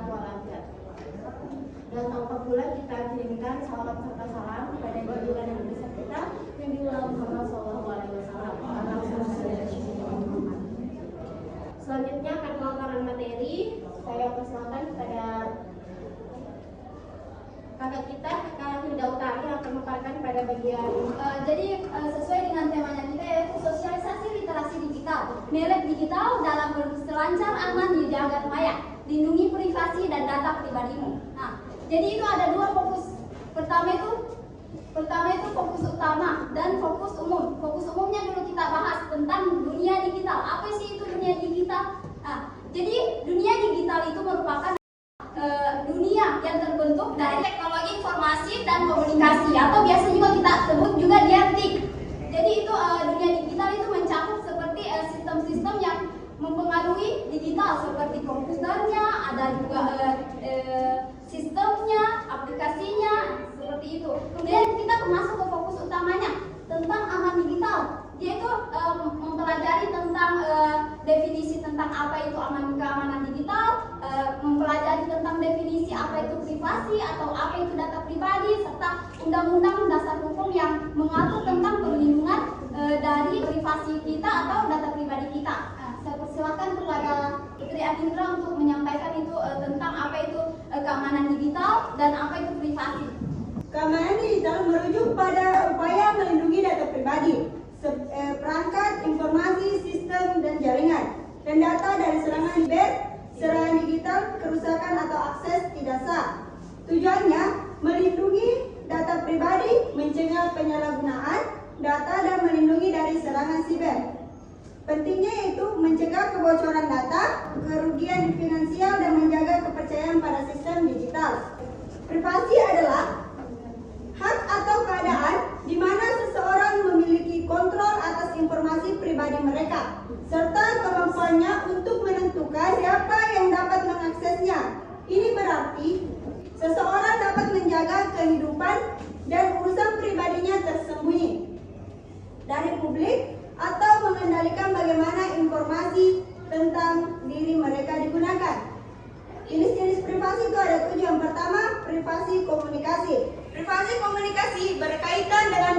sehat walafiat. Dan tanpa pula kita kirimkan salawat serta salam kepada junjungan yang besar kita Nabi Muhammad SAW. Selanjutnya akan pemaparan materi. Saya persilakan kepada kakak kita, Kak Hilda Utari, yang akan memaparkan pada bagian sesuai dengan temanya kita, yaitu sosialisasi literasi digital, melek digital dalam berselancar aman di jagat maya, lindungi privasi dan data pribadimu. Nah, jadi itu ada dua fokus. Pertama itu fokus utama dan fokus umum. Fokus umumnya dulu kita bahas tentang dunia digital. Apa sih itu dunia digital? Nah, jadi dunia digital itu merupakan dunia yang terbentuk dari teknologi informasi dan komunikasi, atau biasa juga kita sebut juga dia TIK. Jadi itu dunia digital itu mencakup seperti sistem-sistem yang mempengaruhi digital seperti komputernya, ada juga sistemnya, aplikasinya, seperti itu. Kemudian kita masuk ke fokus utamanya tentang aman digital. Dia itu mempelajari tentang definisi tentang apa itu keamanan digital, mempelajari tentang definisi apa itu privasi atau apa itu data pribadi, serta undang-undang dasar hukum yang mengatur tentang perlindungan dari privasi kita atau data pribadi kita. Saya persilakan kepada Putri Adindra untuk menyampaikan itu tentang apa itu keamanan digital dan apa itu privasi. Keamanan digital merujuk pada upaya melindungi data pribadi, perangkat, informasi, sistem, dan jaringan, dan data dari serangan siber, serangan digital, kerusakan atau akses tidak sah. Tujuannya melindungi data pribadi, mencegah penyalahgunaan data, dan melindungi dari serangan siber. Pentingnya yaitu mencegah kebocoran data, kerugian finansial, dan menjaga kepercayaan pada sistem digital. Privasi adalah hak atau keadaan di mana seseorang memiliki kontrol atas informasi pribadi mereka, serta kemampuannya untuk menentukan siapa yang dapat mengaksesnya. Ini berarti seseorang dapat menjaga kehidupan dan urusan pribadinya tersembunyi dari publik, atau mengendalikan bagaimana informasi tentang diri mereka digunakan. Jenis-jenis privasi itu ada 7. Yang pertama, privasi komunikasi. Privasi komunikasi berkaitan dengan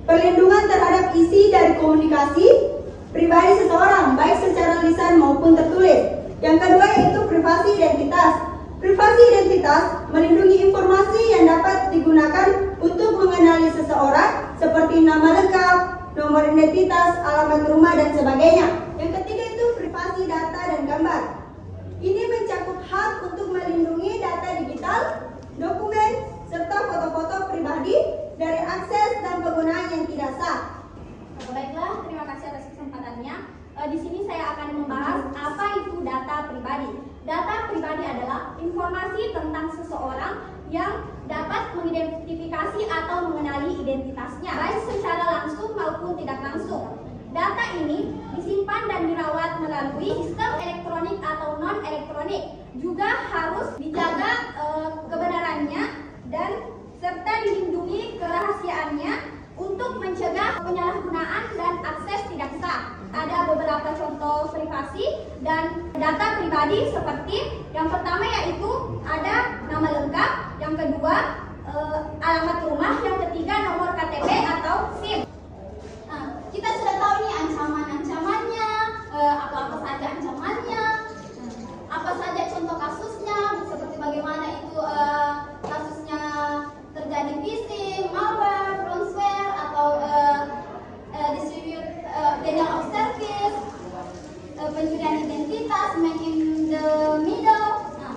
perlindungan terhadap isi dari komunikasi pribadi seseorang, baik secara lisan maupun tertulis. Yang kedua yaitu privasi identitas. Privasi identitas melindungi informasi yang dapat digunakan untuk mengenali seseorang, seperti nama lengkap, nomor identitas, alamat rumah, dan sebagainya. Yang ketiga itu privasi data dan gambar. Ini mencakup hak untuk melindungi data digital, dokumen, serta foto-foto pribadi dari akses dan penggunaan yang tidak sah. Baiklah, terima kasih atas kesempatannya. Di sini saya akan membahas apa itu data pribadi. Data pribadi adalah informasi tentang seseorang yang dapat mengidentifikasi atau mengenali identitasnya, baik secara langsung maupun tidak langsung. Data ini disimpan dan dirawat melalui sistem elektronik atau non-elektronik. Juga harus dijaga kebenarannya dan serta dilindungi kerahasiaannya untuk mencegah penyalahgunaan dan akses tidak sah. Ada beberapa contoh privasi dan data pribadi seperti yang pertama yaitu ada nama lengkap, yang kedua alamat rumah, yang ketiga nomor KTP atau SIM. Nah, kita sudah tahu nih ancaman-ancamannya, apa-apa saja ancamannya, apa saja contoh kasusnya, seperti bagaimana itu kasusnya terjadi phishing, malware, ransomware, atau distribute denial of service, pencurian identitas, man in the middle. Nah,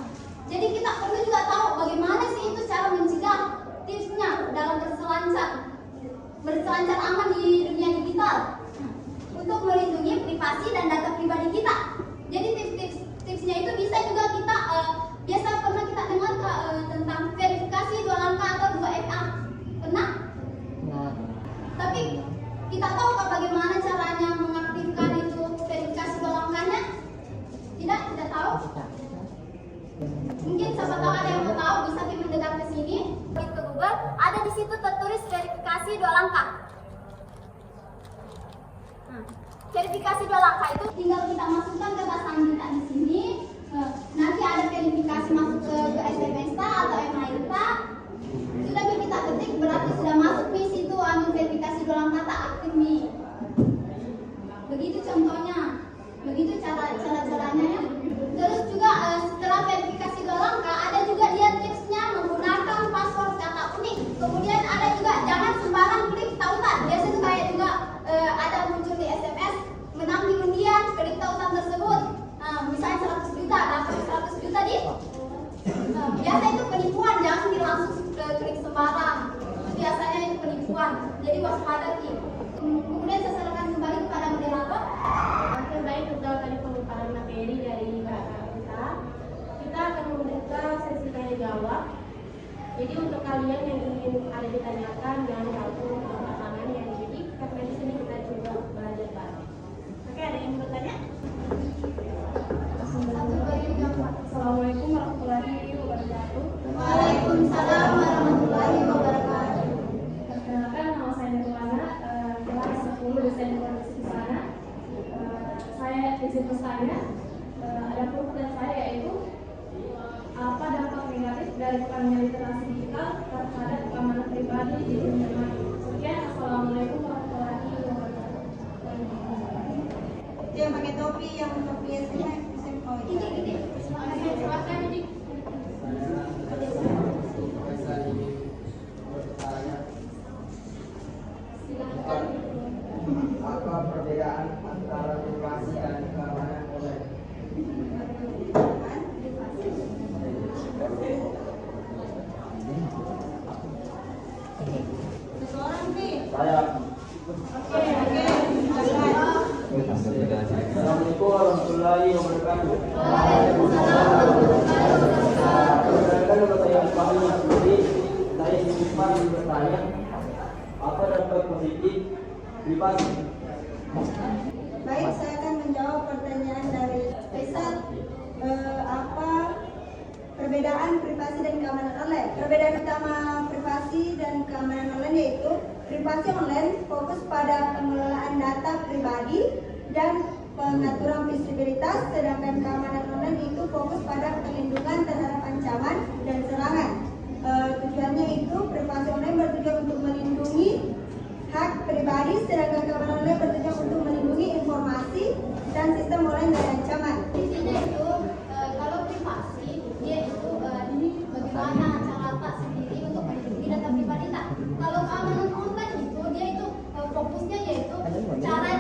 jadi kita perlu juga tahu bagaimana sih itu cara mencegah, tipsnya dalam berselancar aman di dunia digital untuk melindungi privasi dan data pribadi kita. Jadi tipsnya itu bisa juga kita biasa pernah kita dengar tentang verifikasi 2 langkah atau 2FA. Pernah? Nah. Tapi kita tahu bagaimana caranya mengaktifkan itu verifikasi 2 langkahnya? Tidak tahu? Mungkin siapa tahu ada yang mau tahu, bisa mendekat ke sini, ke Google, ada di situ tertulis verifikasi 2 langkah. Verifikasi 2 langkah itu tinggal kita masukkan ke tas kita di sini. Nanti ada verifikasi diwaspadai. Kemudian saya serahkan kembali kepada moderator. Oke, baik, itu tadi pemaparan materi dari kakak kita. Kita akan membuka sesi tanya jawab. Jadi untuk kalian yang ingin ada ditanyakan, jangan ragu angkat tangan yang jadi karena di sini kita coba belajar bareng. Oke, ada yang mau bertanya? Assalamualaikum warahmatullahi wabarakatuh. Waalaikumsalam warahmatullahi wabarakatuh. Perkenalkan, nama saya Nirwana, kelas 10 desain informasi di sana. Saya izin bertanya, ada pertanyaan saya yaitu apa dampak negatif dari kurangnya literasi digital terhadap keamanan pribadi di dunia maya? Sekian, assalamualaikum warahmatullahi wabarakatuh. Itu yang pakai topi, yang topi biasanya oh iya. Silakan, Dik. Apa perbedaan antara privasi dan keamanan online? Seseorang nih. Saya. Assalamualaikum warahmatullahi wabarakatuh. Berdasarkan pertanyaan kami sendiri, saya Isman bertanya, apa dampak positif privasi? Baik, saya akan menjawab pertanyaan dari Faisal. Apa perbedaan privasi dan keamanan online? Perbedaan utama privasi dan keamanan online yaitu privasi online fokus pada pengelolaan data pribadi dan pengaturan visibilitas, sedangkan keamanan online itu fokus pada perlindungan terhadap ancaman dan serangan. Tujuannya itu privasi online bertujuan untuk melindungi hak pribadi, sedangkan keamanan online bertujuan untuk melindungi informasi dan sistem online dari ancaman. Intinya itu kalau privasi dia itu bagaimana cara tak sendiri untuk melindungi data pribadi tak. Kalau keamanan online itu dia itu fokusnya yaitu cara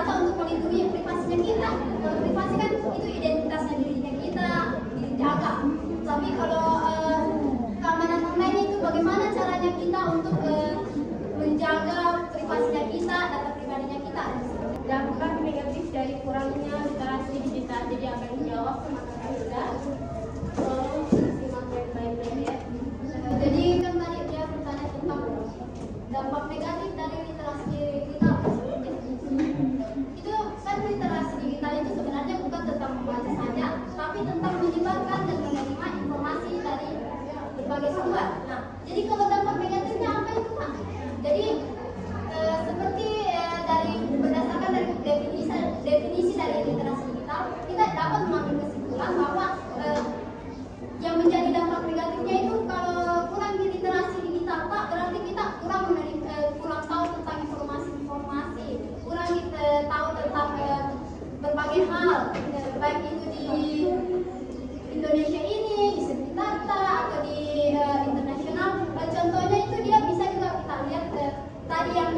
tak untuk melindungi privasinya kita. Kalau privasi kan itu identitasnya dirinya kita dijaga. Tapi kalau keamanan online itu bagaimana caranya kita untuk menjaga privasinya kita, data pribadinya kita. Dampak negatif dari kurangnya literasi digital. Jadi apa yang dijawab sama kakak kita? Tolong simak baik-baik ya. Jadi kan tadi dia bertanya tentang dampak negatif dari literasi digital. Itu kan literasi digital itu sebenarnya bukan tentang membaca saja, tapi tentang menyebarkan dan menerima informasi dari berbagai sumber. Nah, jadi kalau dampak negatifnya apa itu Pak? Jadi seperti dari berdasarkan dari definisi dari literasi digital, kita dapat mengambil kesimpulan bahwa yang menjadi dampak negatifnya itu kalau kurang di literasi digital Pak, berarti kita kurang tahu tentang informasi, kurang tahu tentang berbagai hal, baik itu di Indonesia ini, di sekitar kita atau di internasional. Contohnya itu dia bisa juga kita lihat tadi yang